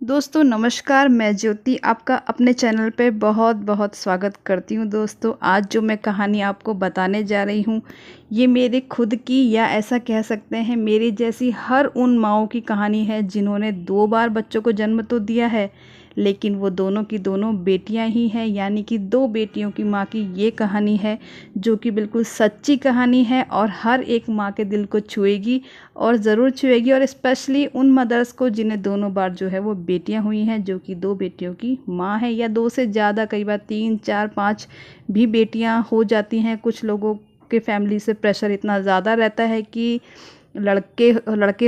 दोस्तों नमस्कार, मैं ज्योति आपका अपने चैनल पे बहुत बहुत स्वागत करती हूँ। दोस्तों आज जो मैं कहानी आपको बताने जा रही हूँ ये मेरे खुद की या ऐसा कह सकते हैं मेरी जैसी हर उन माँओं की कहानी है जिन्होंने 2 बार बच्चों को जन्म तो दिया है, लेकिन वो दोनों की दोनों बेटियां ही हैं। यानी कि 2 बेटियों की माँ की ये कहानी है जो कि बिल्कुल सच्ची कहानी है और हर एक माँ के दिल को छुएगी और ज़रूर छुएगी। और स्पेशली उन मदर्स को जिन्हें दोनों बार जो है वो बेटियां हुई हैं, जो कि 2 बेटियों की माँ है या 2 से ज़्यादा, कई बार 3, 4, 5 भी बेटियां हो जाती हैं। कुछ लोगों के फैमिली से प्रेशर इतना ज़्यादा रहता है कि लड़के लड़के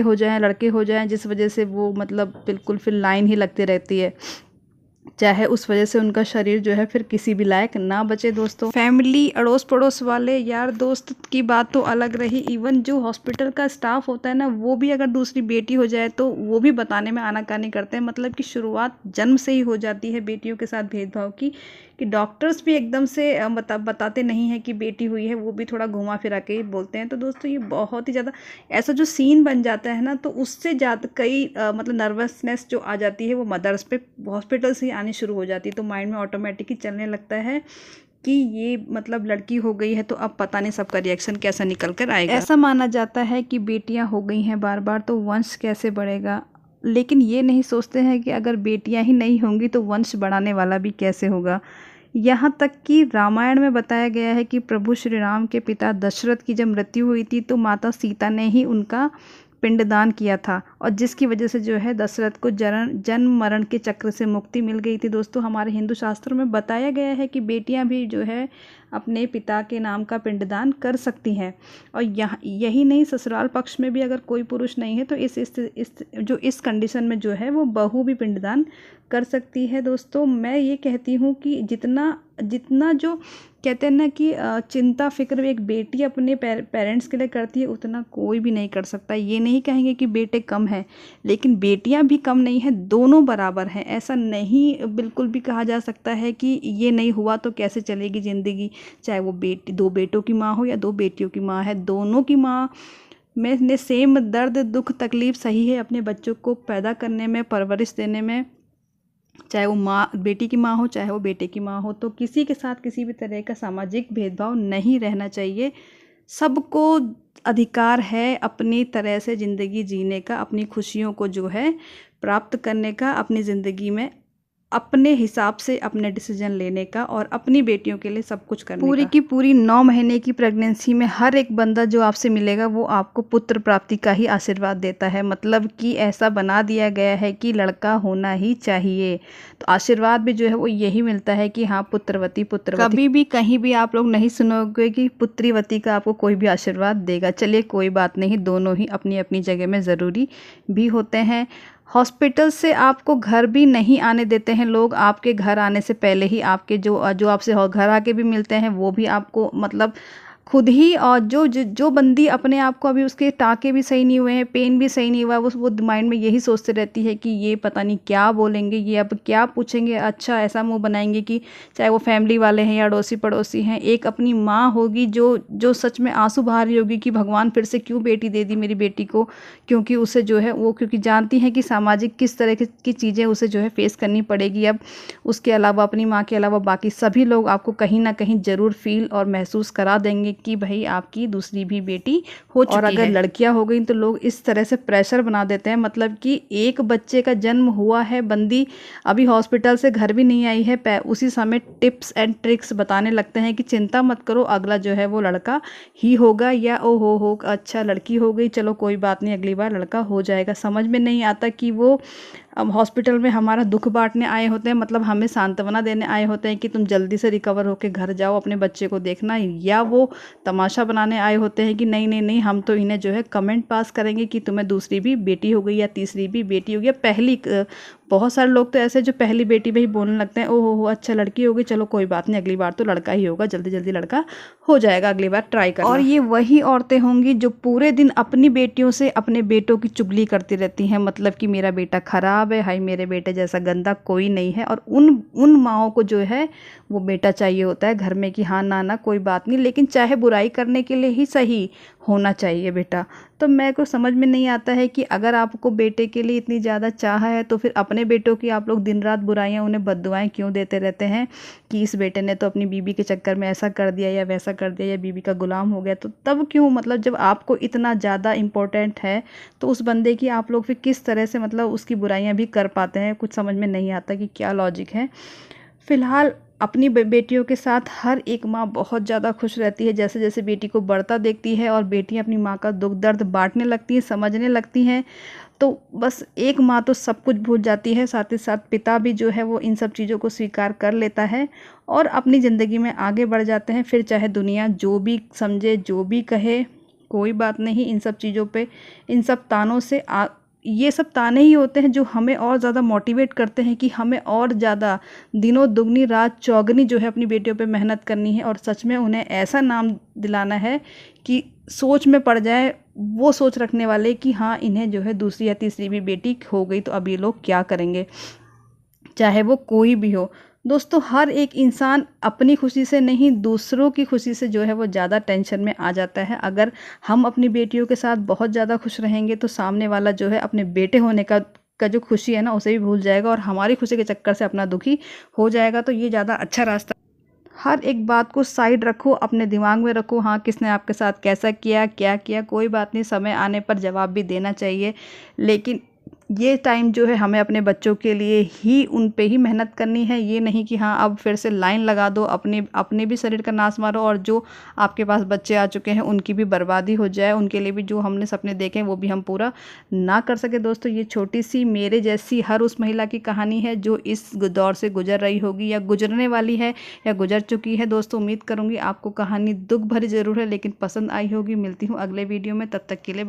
हो जाएं, जिस वजह से वो मतलब बिल्कुल फिर लाइन ही लगती रहती है, चाहे उस वजह से उनका शरीर जो है फिर किसी भी लायक ना बचे। दोस्तों फैमिली, अड़ोस पड़ोस वाले, यार दोस्त की बात तो अलग रही, इवन जो हॉस्पिटल का स्टाफ होता है ना, वो भी अगर दूसरी बेटी हो जाए तो वो भी बताने में आनाकानी करते हैं। मतलब कि शुरुआत जन्म से ही हो जाती है बेटियों के साथ भेदभाव की, कि डॉक्टर्स भी एकदम से बताते नहीं हैं कि बेटी हुई है, वो भी थोड़ा घुमा फिरा के ही बोलते हैं। तो दोस्तों ये बहुत ही ज़्यादा ऐसा जो सीन बन जाता है ना, तो उससे ज़्यादा कई मतलब नर्वसनेस जो आ जाती है वो मदर्स पे हॉस्पिटल से ही आनी शुरू हो जाती है। तो माइंड में ऑटोमेटिक ही चलने लगता है कि ये मतलब लड़की हो गई है तो अब पता नहीं सबका रिएक्शन कैसा निकल कर आएगा। ऐसा माना जाता है कि बेटियां हो गई हैं बार बार तो वंश कैसे बढ़ेगा, लेकिन ये नहीं सोचते हैं कि अगर बेटियां ही नहीं होंगी तो वंश बढ़ाने वाला भी कैसे होगा। यहाँ तक कि रामायण में बताया गया है कि प्रभु श्री राम के पिता दशरथ की जब मृत्यु हुई थी तो माता सीता ने ही उनका पिंडदान किया था, और जिसकी वजह से जो है दशरथ को जन्म मरण के चक्र से मुक्ति मिल गई थी। दोस्तों हमारे हिंदू शास्त्रों में बताया गया है कि बेटियां भी जो है अपने पिता के नाम का पिंडदान कर सकती हैं। और यही नहीं, ससुराल पक्ष में भी अगर कोई पुरुष नहीं है तो इस कंडीशन में जो है वो बहू भी पिंडदान कर सकती है। दोस्तों मैं ये कहती हूँ कि जितना जितना जो कहते हैं ना कि चिंता फिक्र एक बेटी अपने पेरेंट्स के लिए करती है उतना कोई भी नहीं कर सकता। ये नहीं कहेंगे कि बेटे कम हैं, लेकिन बेटियां भी कम नहीं हैं, दोनों बराबर हैं। ऐसा नहीं बिल्कुल भी कहा जा सकता है कि ये नहीं हुआ तो कैसे चलेगी ज़िंदगी। चाहे वो बेटी 2 बेटों की माँ हो या 2 बेटियों की माँ है, दोनों की माँ में ने सेम दर्द दुख तकलीफ सही है अपने बच्चों को पैदा करने में, परवरिश देने में। चाहे वो माँ बेटी की माँ हो चाहे वो बेटे की माँ हो, तो किसी के साथ किसी भी तरह का सामाजिक भेदभाव नहीं रहना चाहिए। सबको अधिकार है अपनी तरह से ज़िंदगी जीने का, अपनी खुशियों को जो है प्राप्त करने का, अपनी ज़िंदगी में अपने हिसाब से अपने डिसीजन लेने का और अपनी बेटियों के लिए सब कुछ करने का। पूरी की पूरी 9 महीने की प्रेगनेंसी में हर एक बंदा जो आपसे मिलेगा वो आपको पुत्र प्राप्ति का ही आशीर्वाद देता है। मतलब कि ऐसा बना दिया गया है कि लड़का होना ही चाहिए, तो आशीर्वाद भी जो है वो यही मिलता है कि हाँ पुत्रवती पुत्रवती। कभी भी कहीं भी आप लोग नहीं सुनोगे कि पुत्रीवती का आपको कोई भी आशीर्वाद देगा। चलिए कोई बात नहीं, दोनों ही अपनी अपनी जगह में ज़रूरी भी होते हैं। हॉस्पिटल से आपको घर भी नहीं आने देते हैं लोग, आपके घर आने से पहले ही आपके जो आपसे घर आके भी मिलते हैं वो भी आपको मतलब खुद ही, और जो बंदी अपने आप को अभी उसके टाँके भी सही नहीं हुए हैं, पेन भी सही नहीं हुआ, वो माइंड में यही सोचते रहती है कि ये पता नहीं क्या बोलेंगे, ये अब क्या पूछेंगे। अच्छा ऐसा मुंह बनाएंगे कि चाहे वो फैमिली वाले हैं या अड़ोसी पड़ोसी हैं, एक अपनी माँ होगी जो सच में आंसू बहा रही होगी कि भगवान फिर से क्यों बेटी दे दी मेरी बेटी को, क्योंकि उसे जो है वो क्योंकि जानती हैं कि सामाजिक किस तरह की चीज़ें उसे जो है फेस करनी पड़ेगी। अब उसके अलावा अपनी माँ के अलावा बाकी सभी लोग आपको कहीं ना कहीं ज़रूर फील और महसूस करा देंगे कि भाई आपकी दूसरी भी बेटी हो चुकी है। और अगर लड़कियां हो गई तो लोग इस तरह से प्रेशर बना देते हैं, मतलब कि एक बच्चे का जन्म हुआ है, बंदी अभी हॉस्पिटल से घर भी नहीं आई है, उसी समय टिप्स एंड ट्रिक्स बताने लगते हैं कि चिंता मत करो अगला जो है वो लड़का ही होगा, या ओ हो अच्छा लड़की हो गई, चलो कोई बात नहीं अगली बार लड़का हो जाएगा। समझ में नहीं आता कि वो अब हॉस्पिटल में हमारा दुख बांटने आए होते हैं, मतलब हमें सांत्वना देने आए होते हैं कि तुम जल्दी से रिकवर होकर घर जाओ अपने बच्चे को देखना, या वो तमाशा बनाने आए होते हैं कि नहीं नहीं नहीं हम तो इन्हें जो है कमेंट पास करेंगे कि तुम्हें दूसरी भी बेटी हो गई या तीसरी भी बेटी हो गई या पहली। बहुत सारे लोग तो ऐसे जो पहली बेटी में ही बोलने लगते हैं ओहो हो अच्छा लड़की हो गई, चलो कोई बात नहीं अगली बार तो लड़का ही होगा, जल्दी जल्दी लड़का हो जाएगा, अगली बार ट्राई करना। और ये वही औरतें होंगी जो पूरे दिन अपनी बेटियों से अपने बेटों की चुगली करती रहती हैं, मतलब कि मेरा बेटा खराब है, हाय मेरे बेटे जैसा गंदा कोई नहीं है। और उन माँओं को जो है वो बेटा चाहिए होता है घर में कि हाँ ना ना कोई बात नहीं, लेकिन चाहे बुराई करने के लिए ही सही होना चाहिए बेटा। तो मेरे को समझ में नहीं आता है कि अगर आपको बेटे के लिए इतनी ज़्यादा चाह है तो फिर अपने बेटों की आप लोग दिन रात बुराइयाँ, उन्हें बद्दुआएँ क्यों देते रहते हैं कि इस बेटे ने तो अपनी बीवी के चक्कर में ऐसा कर दिया या वैसा कर दिया या बीवी का गुलाम हो गया। तो तब क्यों, मतलब जब आपको इतना ज़्यादा इम्पोर्टेंट है तो उस बंदे की आप लोग फिर किस तरह से मतलब उसकी बुराइयाँ भी कर पाते हैं। कुछ समझ में नहीं आता कि क्या लॉजिक है। फ़िलहाल अपनी बेटियों के साथ हर एक माँ बहुत ज़्यादा खुश रहती है। जैसे जैसे बेटी को बढ़ता देखती है और बेटियाँ अपनी माँ का दुख दर्द बांटने लगती हैं, समझने लगती हैं, तो बस एक माँ तो सब कुछ भूल जाती है। साथ ही साथ पिता भी जो है वो इन सब चीज़ों को स्वीकार कर लेता है और अपनी ज़िंदगी में आगे बढ़ जाते हैं। फिर चाहे दुनिया जो भी समझे, जो भी कहे, कोई बात नहीं। इन सब चीज़ों पे, इन सब तानों से ये सब ताने ही होते हैं जो हमें और ज़्यादा मोटिवेट करते हैं कि हमें और ज़्यादा दिनों दुगनी रात चौगनी जो है अपनी बेटियों पे मेहनत करनी है और सच में उन्हें ऐसा नाम दिलाना है कि सोच में पड़ जाए वो सोच रखने वाले कि हाँ, इन्हें जो है दूसरी या तीसरी भी बेटी हो गई तो अब ये लोग क्या करेंगे, चाहे वो कोई भी हो। दोस्तों, हर एक इंसान अपनी खुशी से नहीं, दूसरों की खुशी से जो है वो ज़्यादा टेंशन में आ जाता है। अगर हम अपनी बेटियों के साथ बहुत ज़्यादा खुश रहेंगे तो सामने वाला जो है अपने बेटे होने का जो खुशी है ना, उसे भी भूल जाएगा और हमारी खुशी के चक्कर से अपना दुखी हो जाएगा। तो ये ज़्यादा अच्छा रास्ता। हर एक बात को साइड रखो, अपने दिमाग में रखो। हाँ, किसने आपके साथ कैसा किया, क्या किया, कोई बात नहीं, समय आने पर जवाब भी देना चाहिए। लेकिन ये टाइम जो है हमें अपने बच्चों के लिए ही, उन पे ही मेहनत करनी है। ये नहीं कि हाँ, अब फिर से लाइन लगा दो, अपने अपने भी शरीर का नाश मारो और जो आपके पास बच्चे आ चुके हैं उनकी भी बर्बादी हो जाए, उनके लिए भी जो हमने सपने देखे हैं वो भी हम पूरा ना कर सके। दोस्तों, ये छोटी सी मेरे जैसी हर उस महिला की कहानी है जो इस दौर से गुजर रही होगी या गुजरने वाली है या गुजर चुकी है। दोस्तों, उम्मीद करूँगी आपको कहानी दुख भरी ज़रूर है लेकिन पसंद आई होगी। मिलती हूँ अगले वीडियो में, तब तक के लिए बाय।